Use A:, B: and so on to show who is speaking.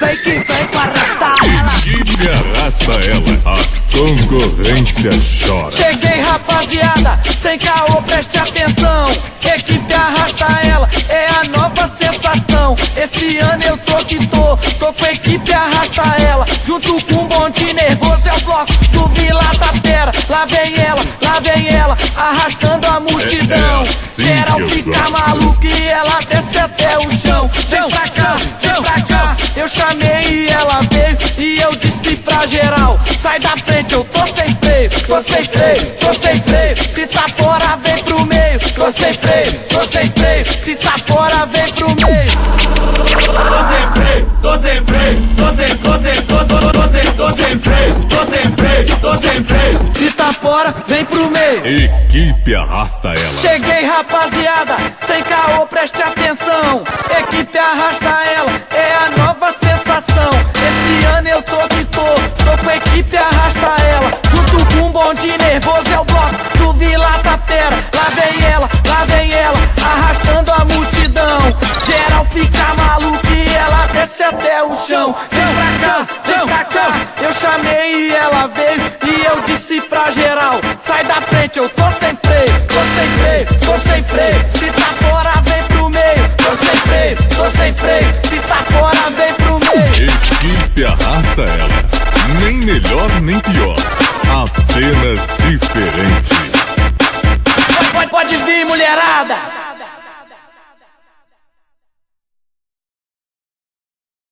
A: vem que vem pra arrastar ela.
B: Equipe arrasta ela, a concorrência chora.
A: Cheguei, rapaziada, sem caô, preste atenção. Equipe arrasta ela, é a nova sensação. Esse ano eu tô que tô com a equipe arrasta ela. Junto com um bonde nervoso é o bloco do Vila Tapera. Lá vem ela, arrastando a multidão.
B: assim
A: Geral
B: que eu
A: fica
B: gosto.
A: maluco e ela desce até o chão. Vem pra cá, eu chamei e ela veio. E eu disse pra geral, sai da frente, eu tô sem freio. Tô sem freio, se tá fora vem pro meio. Tô sem freio, se tá fora vem pro meio.
C: Tô sem freio.
A: Se tá fora, vem pro meio.
B: Equipe arrasta ela.
A: Cheguei, rapaziada, sem caô, preste atenção. Equipe arrasta ela, é a nova sensação. Esse ano eu tô que tô com a equipe arrasta ela. Junto com um bonde nervoso é o bloco do Vila Tapera. Lá vem ela, arrastando a multidão. Geral fica maluco e ela desce até o chão. Vem pra cá, eu chamei e ela veio. E eu disse pra geral, sai da frente, eu tô sem freio. Tô sem freio, se tá fora vem pro meio. Tô sem freio, se tá fora vem pro meio.
B: Equipe arrasta ela. Nem melhor nem pior, apenas diferente.
A: Pode vir, mulherada.